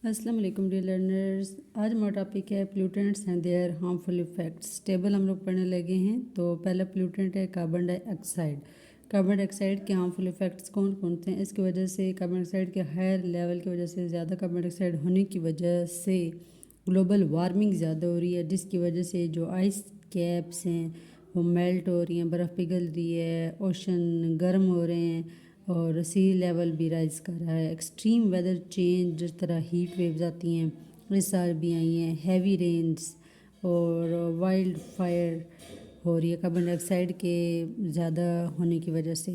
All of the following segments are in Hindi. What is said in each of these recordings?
अस्सलाम वालेकुम डियर लर्नर्स। आज हमारा टॉपिक है pollutants and their harmful effects. Table हम लोग पढ़ने लगे हैं। तो पहला पोल्यूटेंट है कार्बन डाइऑक्साइड। कार्बन डाइऑक्साइड के हार्मफुल इफ़ेक्ट्स कौन कौन से हैं? इसकी वजह से कार्बन डाइऑक्साइड के हायर लेवल की वजह से, ज़्यादा कार्बन डाइऑक्साइड होने की वजह से ग्लोबल वार्मिंग ज़्यादा हो रही है, जिसकी वजह से जो आइस कैप्स हैं वो मेल्ट हो रही हैं, बर्फ़ पिघल रही है, ओशन गर्म हो रहे हैं और सी लेवल भी राइज कर रहा है। एक्सट्रीम वेदर चेंज, जिस तरह हीट वेव्स आती हैं इस साल भी आई हैं, हैवी रेन्स और वाइल्ड फायर हो रही है कार्बन डाइऑक्साइड के ज़्यादा होने की वजह से।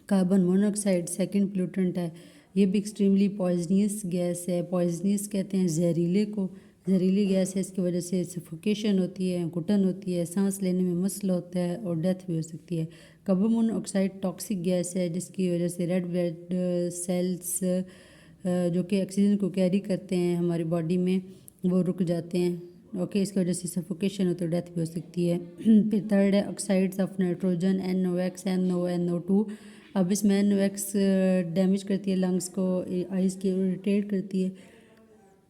कार्बन मोनोऑक्साइड सेकंड पोल्यूटेंट है। ये भी एक्सट्रीमली पॉइजनियस गैस है। पॉइजनियस कहते हैं जहरीले को। जहरीली गैस है, इसकी वजह से सफोकेशन होती है, घुटन होती है, सांस लेने में मसला होता है और डेथ भी हो सकती है। कार्बन मोनोऑक्साइड टॉक्सिक गैस है, जिसकी वजह से रेड ब्लड सेल्स जो कि ऑक्सीजन को कैरी करते हैं हमारी बॉडी में, वो रुक जाते हैं। ओके, इसकी वजह से सफोकेशन होती है, डेथ भी हो सकती है। फिर थर्ड है oxides of nitrogen, NOx, NO, NO2। अब इसमें NOx डैमेज करती है लंग्स को, आइज़ की इरिटेट करती है।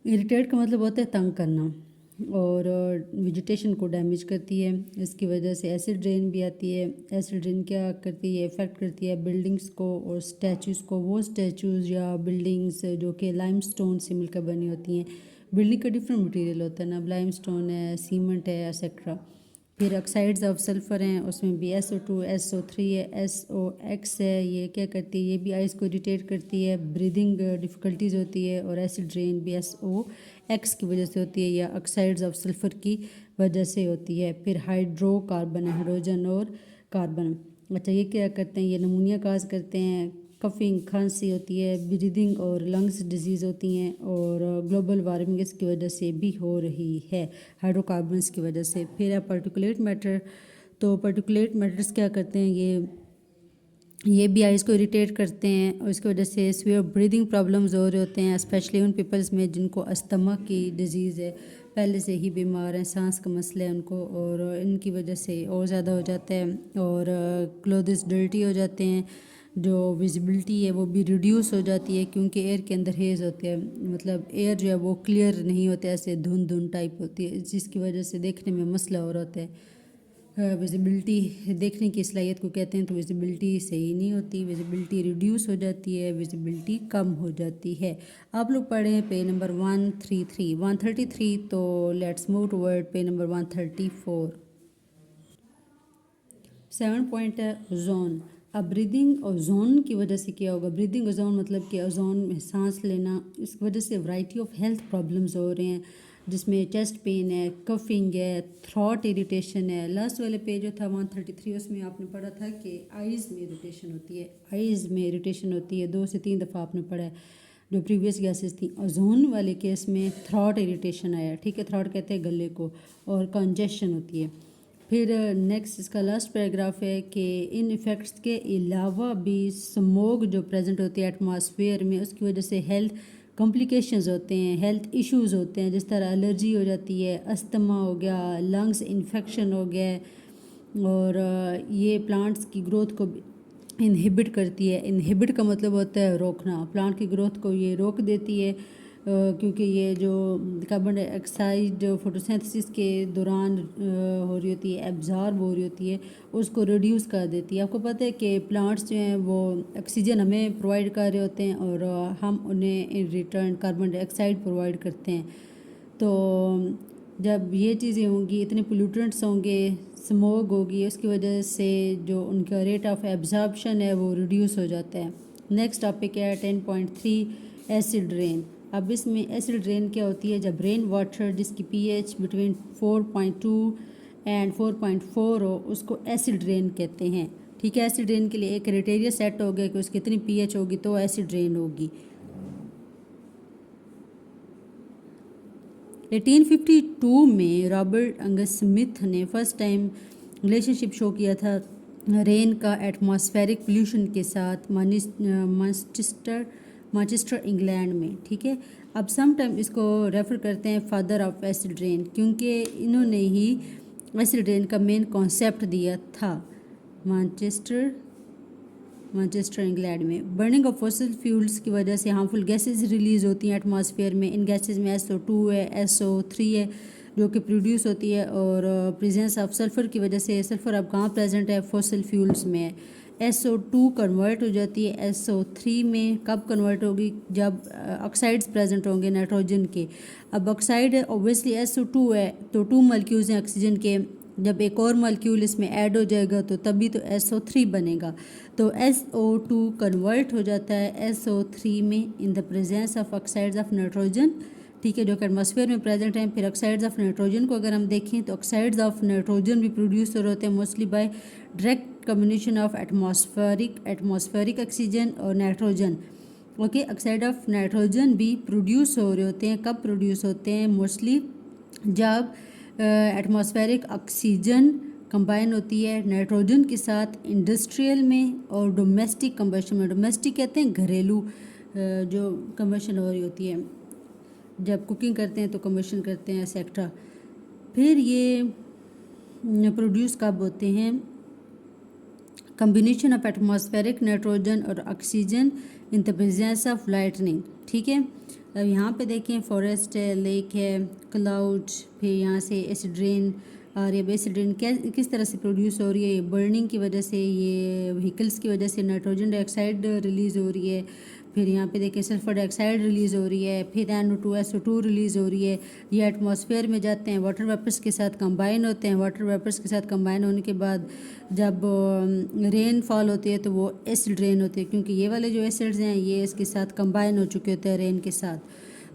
इरिटेट का मतलब होता है तंग करना, और वेजिटेशन को डैमेज करती है। इसकी वजह से एसिड रेन भी आती है। एसिड रेन क्या करती है? इफ़ेक्ट करती है बिल्डिंग्स को और स्टैचूज़ को। वो स्टैचूज़ या बिल्डिंग्स जो कि लाइमस्टोन से मिलकर बनी होती हैं। बिल्डिंग का डिफरेंट मटेरियल होता है ना, लाइमस्टोन है, सीमेंट है, एक्सेट्रा। फिर ऑक्साइड्स ऑफ सल्फ़र हैं, उसमें भी SO2, SO3 है, SOx है। ये क्या करती है? ये भी आइज़ को इरिटेट करती है, ब्रीदिंग डिफ़िकल्टीज़ होती है, और एसिड रेन भी SOx की वजह से होती है या ऑक्साइड्स ऑफ सल्फ़र की वजह से होती है। फिर हाइड्रोकार्बन है, हाइड्रोजन और कार्बन। अच्छा, ये क्या करते हैं? ये नमूनिया काज करते हैं, कफिंग खांसी होती है, ब्रीदिंग और लंग्स डिजीज़ होती हैं, और ग्लोबल वार्मिंग इसकी वजह से भी हो रही है, हाइड्रोकार्बन्स की वजह से। फिर है पार्टिकुलेट मैटर। तो पार्टिकुलेट मैटर्स क्या करते हैं? ये भी आइज़ को इरिटेट करते हैं और इसकी वजह से सीवियर ब्रीदिंग प्रॉब्लम्स हो रहे होते हैं, स्पेशली उन पीपल्स में जिनको अस्थमा की डिजीज़ है, पहले से ही बीमार हैं, सांस का मसला है उनको, और इनकी वजह से और ज़्यादा हो जाता है। और क्लोथ्स डर्टी हो जाते हैं, जो विजिबिलिटी है वो भी रिड्यूस हो जाती है, क्योंकि एयर के अंदर हेज़ होते हैं, मतलब एयर जो है वो क्लियर नहीं होता, ऐसे धुंध धुंध टाइप होती है, जिसकी वजह से देखने में मसला हो रहा होता है। विजिबिलिटी, देखने की सलाहियत को कहते हैं, तो विजिबिलिटी सही नहीं होती, विजिबिलिटी रिड्यूस हो जाती है, विजिबिलिटी कम हो जाती है। आप लोग पढ़े हैं पेज नंबर 133। तो let's move toward page number 134। 7 point है ओजोन। अब ब्रीदिंग ओजोन की वजह से क्या होगा? ब्रीदिंग ओजोन मतलब कि ओजोन में सांस लेना, इस वजह से वैरायटी ऑफ हेल्थ प्रॉब्लम्स हो रहे हैं, जिसमें चेस्ट पेन है, कफिंग है, थ्रॉट इरिटेशन है। लास्ट वाले पेज जो था 133, उसमें आपने पढ़ा था कि आइज़ में इरिटेशन होती है, आइज़ में इरिटेशन होती है, 2 से 3 दफ़ा आपने पढ़ा है जो प्रीवियस गैसेस थी। ओजोन वाले केस में थ्रॉट इरिटेशन आया, ठीक है, थ्रॉट कहते हैं गले को, और कंजेशन होती है। फिर नेक्स्ट इसका लास्ट पैराग्राफ है कि इन इफ़ेक्ट्स के अलावा भी स्मोग जो प्रेजेंट होती है एटमॉस्फेयर में, उसकी वजह से हेल्थ कॉम्प्लिकेशंस होते हैं, हेल्थ इश्यूज़ होते हैं, जिस तरह एलर्जी हो जाती है, अस्थमा हो गया, लंग्स इन्फेक्शन हो गया, और ये प्लांट्स की ग्रोथ को इनहिबिट करती है। इनहिबिट का मतलब होता है रोकना, प्लांट की ग्रोथ को ये रोक देती है, क्योंकि ये जो कार्बन डाइऑक्साइड फोटोसिंथेसिस के दौरान हो रही होती है, एब्जॉर्ब हो रही होती है, उसको रिड्यूस कर देती है। आपको पता है कि प्लांट्स जो हैं वो ऑक्सीजन हमें प्रोवाइड कर रहे होते हैं, और हम उन्हें in return carbon dioxide provide करते हैं। तो जब ये चीज़ें होंगी, इतने पोल्यूटेंट्स होंगे, स्मोग होगी, उसकी वजह से जो उनका रेट ऑफ एब्जॉर्प्शन है वो रिड्यूस हो जाता है। नेक्स्ट टॉपिक है 10.3 एसिड रेन। अब इसमें एसिड रेन क्या होती है? जब रेन वाटर जिसकी pH बिटवीन 4.2 एंड 4.4 हो, उसको एसिड रेन कहते हैं। ठीक है, एसिड रेन के लिए एक क्राइटेरिया सेट हो गया कि उसकी कितनी pH होगी तो एसिड रेन होगी। 1852 में रॉबर्ट अंगस स्मिथ ने फर्स्ट टाइम रिलेशनशिप शो किया था रेन का एटमॉस्फेरिक पोल्यूशन के साथ मानचेस्टर इंग्लैंड में। ठीक है, अब सम टाइम इसको रेफ़र करते हैं फादर ऑफ एसिड रेन, क्योंकि इन्होंने ही एसिड रेन का मेन कॉन्सेप्ट दिया था। मानचेस्टर मैनचेस्टर इंग्लैंड में। बर्निंग ऑफ फॉसिल फ्यूल्स की वजह से हार्मफुल गैसेज रिलीज़ होती हैं एटमॉस्फेयर में। इन गैसेज में SO2 है, SO3 है जो कि प्रोड्यूस होती है, और प्रेजेंस ऑफ सल्फ़र की वजह से, सल्फ़र अब कहाँ प्रेजेंट है, फॉसिल फ्यूल्स में है। SO2 कन्वर्ट हो जाती है SO3 में। कब कन्वर्ट होगी, जब ऑक्साइड्स प्रेजेंट होंगे नाइट्रोजन के। अब ऑक्साइड है ऑब्वियसली SO2 है, तो 2 मॉलिक्यूल्स हैं ऑक्सीजन के, जब एक और मॉलिक्यूल इसमें ऐड हो जाएगा तो तभी तो SO3 बनेगा। तो SO2 कन्वर्ट हो जाता है SO3 में in the presence of oxides of nitrogen, ठीक है, जो कि एटमॉस्फेयर में प्रेजेंट हैं। फिर ऑक्साइड्स ऑफ नाइट्रोजन को अगर हम देखें तो ऑक्साइड्स ऑफ नाइट्रोजन भी प्रोड्यूस हो रहे होते हैं mostly by direct combination of atmospheric oxygen और nitrogen. Okay, oxide of nitrogen भी प्रोड्यूस हो रहे होते हैं। कब प्रोड्यूस होते हैं, मोस्टली जब एटमॉस्फेरिक ऑक्सीजन कंबाइन होती है नाइट्रोजन के साथ इंडस्ट्रियल में और डोमेस्टिक कंबशन में। डोमेस्टिक कहते हैं घरेलू जो कंबशन हो रही होती है, जब कुकिंग करते हैं तो कंबशन करते हैं एक्सेट्रा। फिर ये प्रोड्यूस कब होते हैं, कम्बिनेशन ऑफ एटमॉस्फेरिक नाइट्रोजन और oxygen in the presence of lightning, ठीक है। अब यहाँ पे देखें फॉरेस्ट है, लेक है, क्लाउड, फिर यहाँ से एसिड रेन और ये एसिड रेन किस तरह से प्रोड्यूस हो रही है, ये बर्निंग की वजह से, ये व्हीकल्स की वजह से नाइट्रोजन डाइऑक्साइड रिलीज़ हो रही है। फिर यहाँ पे देखें सल्फर डाइऑक्साइड रिलीज़ हो रही है, फिर NO2 SO2 रिलीज़ हो रही है। ये एटमॉस्फेयर में जाते हैं, वाटर वेपर्स के साथ कंबाइन होते हैं। वाटर वेपर्स के साथ कंबाइन होने के बाद जब रेन फॉल होती है तो वो एसिड रेन होती है, क्योंकि ये वाले जो एसिड्स हैं ये इसके साथ कंबाइन हो चुके होते हैं रेन के साथ।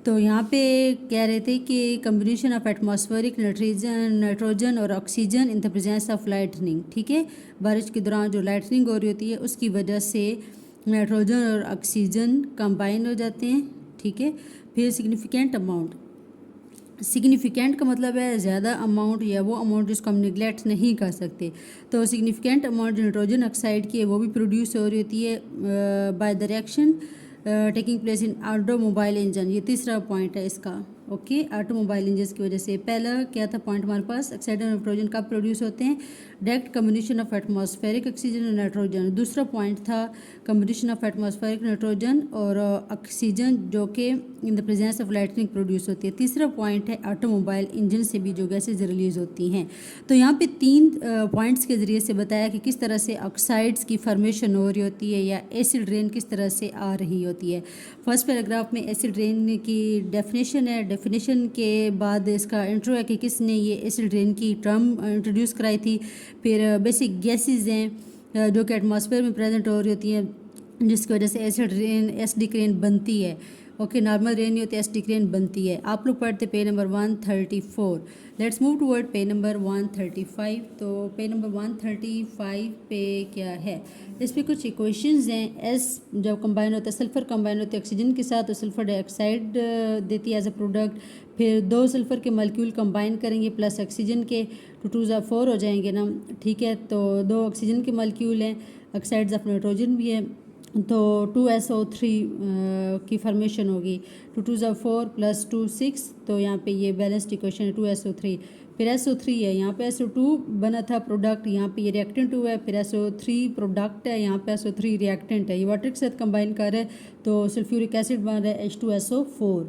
तो यहाँ पे कह रहे थे कि कम्बिनेशन ऑफ एटमॉस्फेरिक नाइट्रोजन और oxygen in the presence of lightning, ठीक है। बारिश के दौरान जो लाइटनिंग हो रही होती है उसकी वजह से नाइट्रोजन और ऑक्सीजन कंबाइन हो जाते हैं, ठीक है। फिर सिग्निफिकेंट अमाउंट, सिग्निफिकेंट का मतलब है ज़्यादा अमाउंट या वो अमाउंट जिसको हम निगलेक्ट नहीं कर सकते। तो सिग्निफिकेंट अमाउंट जो नाइट्रोजन ऑक्साइड की है वो भी प्रोड्यूस हो रही होती है by the reaction taking place in automobile engine. ये तीसरा पॉइंट है इसका, ओके, ऑटोमोबाइल इंजन की वजह से। पहला क्या था पॉइंट हमारे पास, ऑक्साइड और नाइट्रोजन कब प्रोड्यूस होते हैं, direct combination of atmospheric oxygen और नाइट्रोजन। दूसरा पॉइंट था कम्बिनेशन ऑफ एटमॉस्फेरिक नाइट्रोजन और ऑक्सीजन जो कि in the presence of lightning produce होती है। तीसरा पॉइंट है ऑटोमोबाइल इंजन से भी जो गैसेज रिलीज होती हैं। तो यहाँ पे 3 पॉइंट्स के ज़रिए से बताया कि किस तरह से ऑक्साइड्स की फॉर्मेशन हो रही होती है या एसिड रेन किस तरह से आ रही होती है। फर्स्ट पैराग्राफ में एसिड रेन की डेफिनेशन है, डेफिनेशन के बाद इसका इंट्रो है कि किसने ये एसिड रेन की टर्म इंट्रोड्यूस कराई थी। फिर बेसिक गैसेज हैं जो कि एटमॉस्फेयर में प्रेजेंट हो रही होती हैं जिसकी वजह से एसिड रेन एसिडिक रेन बनती है। ओके, नॉर्मल रेन नहीं होती, एसिडिक रेन बनती है। आप लोग पढ़ते page number 134। Let's move toward page number 135। तो पेज नंबर 135 पे क्या है, इस पर कुछ इक्वेशंस हैं। एस जब कंबाइन होता है, सल्फर कंबाइन होता है ऑक्सीजन के साथ तो सल्फर डाइऑक्साइड देती है एज अ प्रोडक्ट। फिर 2 सल्फर के मॉलिक्यूल कंबाइन करेंगे प्लस ऑक्सीजन के, 2 2 4 हो जाएंगे ना, ठीक है। तो 2 ऑक्सीजन के मॉलिक्यूल हैं, ऑक्साइड्स ऑफ नाइट्रोजन भी है, तो 2SO3 की फॉर्मेशन होगी। 2 2 4 प्लस 2 6, तो यहाँ पे ये बैलेंस्ड इक्वेशन है 2SO3। फिर SO3 है, यहाँ पे SO2 बना था प्रोडक्ट, यहाँ पे ये रिएक्टेंट हुआ है। फिर SO3 प्रोडक्ट है, यहाँ पे SO3 रिएक्टेंट है। ये वाटर के साथ कंबाइन कर रहा है तो सल्फ्यूरिक एसिड बन रहा है H2SO4।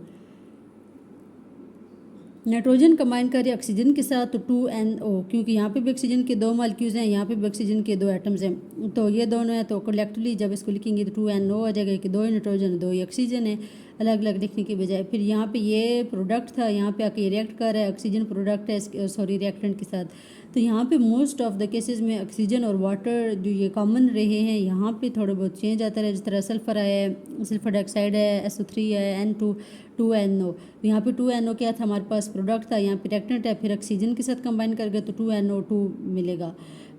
नाइट्रोजन कंबाइन कर रही है ऑक्सीजन के साथ तो 2NO, क्योंकि यहाँ पे भी ऑक्सीजन के 2 मॉलिक्यूल्स हैं, यहाँ पे भी ऑक्सीजन के 2 एटम्स हैं, तो ये दोनों हैं। तो कलेक्टिवली जब इसको लिखेंगे तो 2NO आ जाएगा कि 2 ही नाइट्रोजन 2 ही ऑक्सीजन है, अलग अलग लिखने के बजाय। फिर यहाँ पे ये प्रोडक्ट था, यहाँ पे आके रिएक्ट कर रहा है, ऑक्सीजन प्रोडक्ट है सॉरी रिएक्टेंट के साथ। तो यहाँ पे मोस्ट ऑफ द केसेस में ऑक्सीजन और वाटर जो ये कॉमन रहे हैं, यहाँ पे थोड़ा बहुत चेंज आता है। जिस तरह सल्फर है, सल्फर डाइऑक्साइड है, SO3 है, N2 2NO। यहाँ पे 2NO क्या था हमारे पास प्रोडक्ट था, यहाँ पे रिएक्टेंट है, फिर ऑक्सीजन के साथ कंबाइन कर गए तो 2NO2 मिलेगा।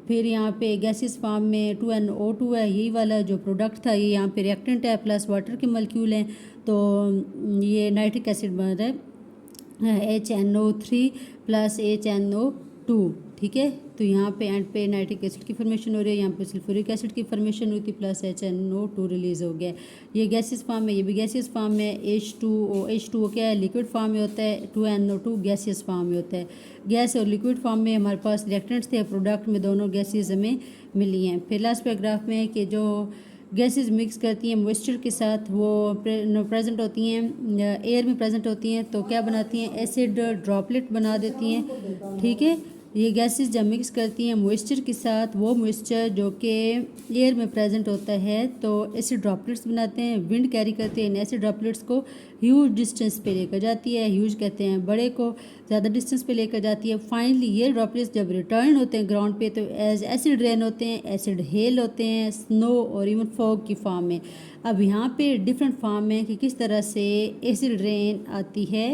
फिर यहाँ पे गैसेस फॉर्म में 2NO2 है, यही वाला जो प्रोडक्ट था ये यहाँ पे रिएक्टेंट है प्लस वाटर के मॉलिक्यूल हैं, तो ये नाइट्रिक एसिड बन रहा है HNO3 प्लस HNO2, ठीक है। तो यहाँ पे एंड पे नाइट्रिक एसिड की फॉर्मेशन हो रही है, यहाँ पे सल्फ्यूरिक एसिड की फॉर्मेशन हुई थी प्लस HNO2 रिलीज हो गया। ये गैसेस फॉर्म में, ये भी गैसेस फॉर्म में। H2O क्या है, लिक्विड फॉर्म में होता है। 2NO2 गैसेस फॉर्म में होता है। गैस और लिक्विड फॉर्म में हमारे पास रिएक्टेंट्स थे, प्रोडक्ट में दोनों गैसेस हमें मिली हैं। फिर लास्ट पैराग्राफ में कि जो गैसेस मिक्स करती हैं मॉइस्चर के साथ, वो प्रेजेंट होती हैं एयर में प्रेजेंट होती हैं, तो क्या बनाती हैं, एसिड ड्रॉपलेट बना देती हैं। ठीक है, ये गैसेस जब मिक्स करती हैं मॉइस्चर के साथ, वो मॉइस्चर जो कि एयर में प्रेजेंट होता है तो एसिड ड्रॉपलेट्स बनाते हैं, विंड कैरी करते हैं इन एसिड ड्रॉपलेट्स को, ह्यूज डिस्टेंस पे लेकर जाती है, ह्यूज कहते हैं बड़े को, ज़्यादा डिस्टेंस पे लेकर जाती है। फाइनली ये ड्रॉपलेट्स जब रिटर्न होते हैं ग्राउंड पे तो एज एसिड रेन होते हैं, एसिड हेल होते हैं, स्नो और इवन फॉग की फॉर्म में। अब यहाँ पे डिफरेंट फॉर्म है कि किस तरह से एसिड रेन आती है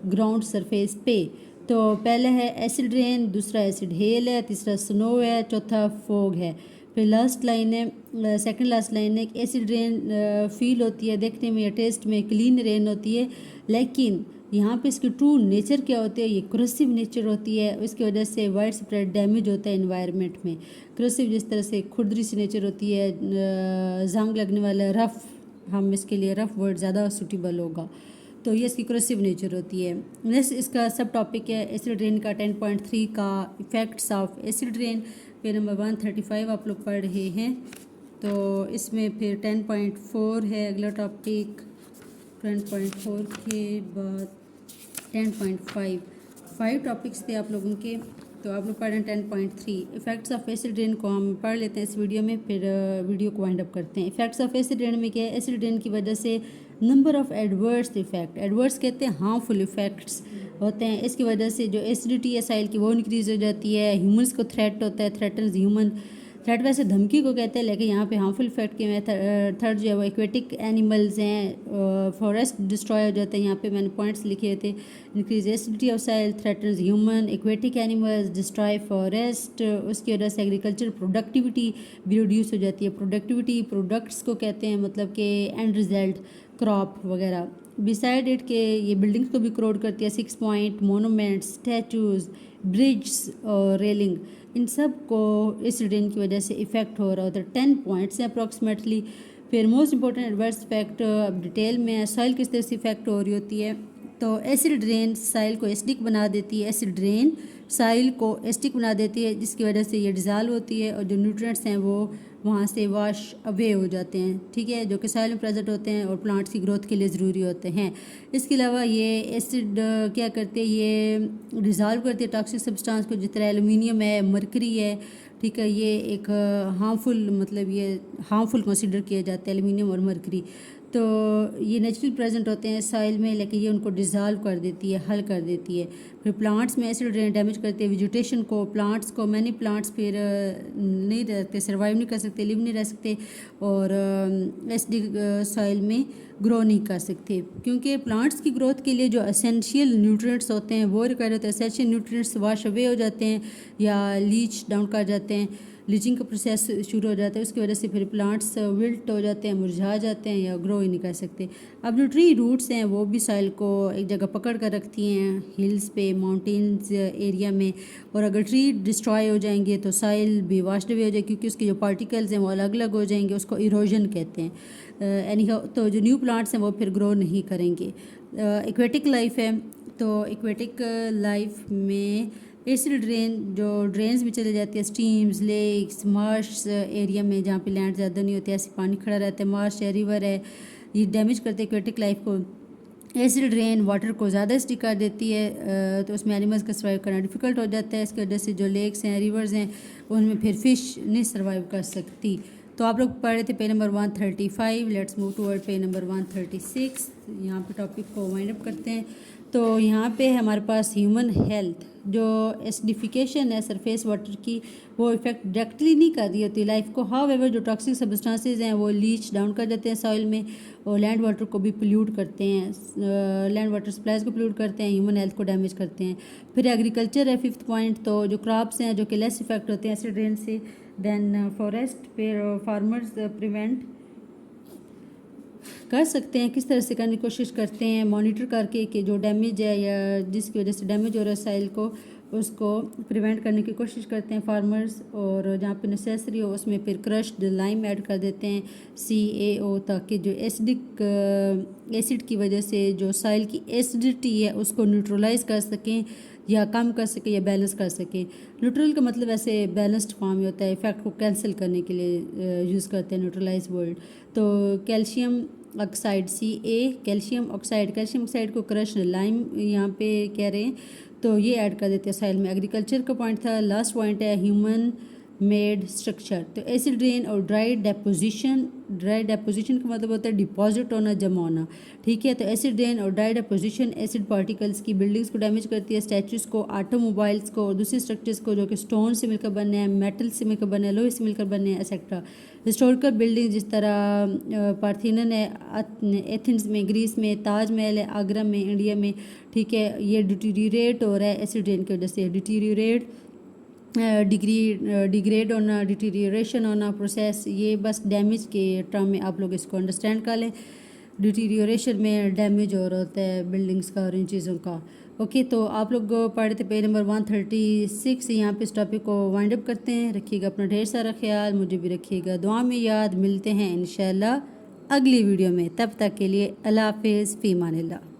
ग्राउंड सरफेस पे। तो पहला है एसिड रेन, दूसरा एसिड हेल है, तीसरा स्नो है, चौथा फॉग है। फिर लास्ट लाइन है, सेकंड लास्ट लाइन है कि एसिड रेन फील होती है, देखने में या टेस्ट में क्लीन रेन होती है, लेकिन यहाँ पे इसकी ट्रू नेचर क्या होती है, ये क्रोसिव नेचर होती है। उसकी वजह से वाइड स्प्रेड डैमेज होता है इन्वायरमेंट में। क्रोसिव जिस तरह से खुरदरी सी नेचर होती है, जंग लगने वाला, रफ़, हम इसके लिए रफ़ वर्ड ज़्यादा सूटेबल होगा, तो ये इसकी क्रोसिव नेचर होती है। नेक्स्ट इसका सब टॉपिक है एसिड रेन का 10.3 का effects of acid rain. Page number 135 आप लोग पढ़ रहे हैं, तो इसमें फिर 10.4 है अगला टॉपिक। 10.4 के बाद 10.5, 5 टॉपिक्स थे आप लोगों के, तो आप लोग पढ़ रहे हैं 10.3। इफ़ेक्ट्स ऑफ एसिड रेन को हम पढ़ लेते हैं इस वीडियो में, फिर वीडियो को वाइंड अप करते हैं। इफ़ेक्ट्स ऑफ एसिड रेन में क्या है, एसिड रेन की वजह से number of adverse effect, adverse कहते हैं हार्मफुल इफेक्ट्स होते हैं। इसकी वजह से जो एसिडिटी है साइल की वो इंक्रीज़ हो जाती है, ह्यूमन्स को थ्रेट होता है, थ्रेटन्स ह्यूमन, थ्रेट वैसे धमकी को कहते हैं, लेकिन यहाँ पे हार्मफुल इफेक्ट के में थर्ड जो है वो एक्वेटिक एनिमल्स हैं, फॉरेस्ट डिस्ट्रॉय हो जाता है। यहाँ पे मैंने पॉइंट्स लिखे थे, increase acidity of soil, threatens human, aquatic animals, destroy forest. उसकी वजह से एग्रीकल्चर प्रोडक्टिविटी भी रिड्यूस हो जाती है। प्रोडक्टिविटी प्रोडक्ट्स को कहते हैं, मतलब कि एंड रिजल्ट क्रॉप वगैरह। बिसाइड इट के ये बिल्डिंग्स को भी क्रोड करती है, 6 पॉइंट, मोनूमेंट्स, स्टैचूज़, ब्रिड्स और रेलिंग, इन सब को एसिड रेन की वजह से इफ़ेक्ट हो रहा होता है। 10 पॉइंट्स हैं अप्रॉक्सीमेटली। फिर मोस्ट इंपॉर्टेंट एडवर्स इफेक्ट अब डिटेल में सॉइल किस तरह से इफेक्ट हो रही होती है। तो एसिड रेन साइल को एसिडिक बना देती है, एसिड रेन साइल को एसिडिक बना देती है, जिसकी वजह से ये डिज़ाल्व होती है और जो न्यूट्रिएंट्स हैं वो वहाँ से वॉश अवे हो जाते हैं। ठीक है, जो कि सॉइल में प्रेजेंट होते हैं और प्लांट्स की ग्रोथ के लिए ज़रूरी होते हैं। इसके अलावा ये एसिड क्या करते हैं, ये डिज़ाल्व करते हैं टॉक्सिक सब्सटेंस को, जिस तरह एलुमिनियम है, मरकरी है। ठीक है, ये एक हार्मफुल, मतलब ये हार्मफुल कंसिडर किए जाते हैं एलुमिनियम और मरकरी। तो ये नेचुरल प्रेजेंट होते हैं सॉइल में, लेकिन ये उनको डिज़ाल्व कर देती है, हल कर देती है। फिर प्लांट्स में एसिड रेन डैमेज करते हैं वेजिटेशन को, प्लांट्स को। मैनी प्लांट्स फिर नहीं रहते, सर्वाइव नहीं कर सकते, लिव नहीं रह सकते और एसिडिक सॉइल में ग्रो नहीं कर सकते, क्योंकि प्लांट्स की ग्रोथ के लिए जो एसेंशियल न्यूट्रिएंट्स होते हैं वो रिक्वायर होते हैं। एसेंशियल न्यूट्रिएंट्स वॉश अवे हो जाते हैं या लीच डाउन कर जाते हैं, लीचिंग का प्रोसेस शुरू हो जाता है। उसकी वजह से फिर प्लांट्स विल्ट हो जाते हैं, मुरझा जाते हैं या ग्रो ही नहीं कर सकते। अब जो ट्री रूट्स हैं वो भी सॉइल को एक जगह पकड़ कर रखती हैं हिल्स पे, माउंटेन्स एरिया में, और अगर ट्री डिस्ट्रॉय हो जाएंगे तो सॉइल भी वॉश्ड अवे हो जाएगी, क्योंकि उसके जो पार्टिकल्स हैं वो अलग अलग हो जाएंगे, उसको इरोजन कहते हैं। एनी तो जो न्यू प्लांट्स हैं वो फिर ग्रो नहीं करेंगे। एक्वेटिक लाइफ है, तो एक्वेटिक लाइफ में एसिड ड्रेन जो ड्रेन्स में चले जाती है, स्ट्रीम्स, लेक्स, मार्श एरिया में जहाँ पे लैंड ज़्यादा नहीं होती, ऐसे पानी खड़ा रहता है, मार्श है, रिवर है, ये डैमेज करते हैं एक्वेटिक लाइफ को। एसिड रेन वाटर को ज़्यादा एसिडिक कर देती है, तो उसमें एनिमल्स का सर्वाइव करना डिफ़िकल्ट हो जाता है। इसकी वजह से जो लेक्स हैं, रिवर्स हैं, उनमें फिर फ़िश नहीं सर्वाइव कर सकती। तो आप लोग पढ़ रहे थे page number 135। Let's move toward page number 136। यहाँ पे टॉपिक को वाइंड अप करते हैं। तो यहाँ पे हमारे पास ह्यूमन हेल्थ, जो एसिडिफिकेशन है सरफेस वाटर की, वो इफेक्ट डायरेक्टली नहीं कर रही होती लाइफ को। हाउएवर जो टॉक्सिक सब्सटेंसेस हैं वो लीच डाउन कर देते हैं सॉइल में और लैंड वाटर को भी पोल्यूट करते हैं, लैंड वाटर सप्लाईज को पोल्यूट करते हैं, ह्यूमन हेल्थ को डैमेज करते हैं। फिर एग्रीकल्चर है 5th पॉइंट, तो जो क्रॉप्स हैं जो कि लेस इफेक्ट होते हैं एसिड रेन से देन फॉरेस्ट। फिर फार्मर्स प्रिवेंट कर सकते हैं, किस तरह से करने की कोशिश करते हैं, मॉनिटर करके कि जो डैमेज है या जिसकी वजह से डैमेज हो रहा है साइल को, उसको प्रिवेंट करने की कोशिश करते हैं फार्मर्स। और जहाँ पे नेसेसरी हो उसमें फिर क्रश्ड लाइम ऐड कर देते हैं, CaO, ताकि जो एसिड की वजह से जो साइल की एसिडिटी है उसको न्यूट्रलाइज कर सकें, या कम कर सके या बैलेंस कर सके। न्यूट्रल का मतलब ऐसे बैलेंस्ड फॉर्म में होता है, इफेक्ट को कैंसिल करने के लिए यूज़ करते हैं न्यूट्रलाइज वर्ड। तो calcium oxide CA, calcium oxide को क्रश लाइम यहाँ पे कह रहे हैं, तो ये ऐड कर देते हैं साइल में। एग्रीकल्चर का पॉइंट था। लास्ट पॉइंट है ह्यूमन मेड स्ट्रक्चर। तो एसिड रेन और ड्राई डेपोजिशन का मतलब होता है डिपॉजिट होना, जमा होना, ठीक है। तो एसिड रेन और ड्राई डेपोजिशन एसिड पार्टिकल्स की बिल्डिंग्स को डैमेज करती है, स्टैचूज को, ऑटोमोबाइल्स को और दूसरे स्ट्रक्चर्स को जो कि स्टोन से मिलकर बने हैं, मेटल से मिलकर बने हैं, लोहे से मिलकर बने हैं, एक्सेट्रा। हिस्टोरिकल बिल्डिंग जिस तरह पार्थेनन है एथेंस में, ग्रीस में, ताजमहल है आगरा में, इंडिया में, ठीक है, ये डिटीरिएट हो रहा है एसिड रेन की वजह से। डिटीरिएट डिग्रेड होना, डिटीरियरेशन होना, प्रोसेस, ये बस डैमेज के टर्म में आप लोग इसको अंडरस्टैंड कर लें। डिटीरियरेशन में डैमेज हो रहा होता है बिल्डिंग्स का और इन चीज़ों का। ओके, तो आप लोग पढ़ रहे थे पेज नंबर 136। यहाँ पे इस टॉपिक को वाइंड अप करते हैं। रखिएगा अपना ढेर सारा ख्याल, मुझे भी रखिएगा दुआ में याद। मिलते हैं इंशाल्लाह अगली वीडियो में, तब तक के लिए अल्लाह हाफिज़, फ़ी अमानिल्लाह।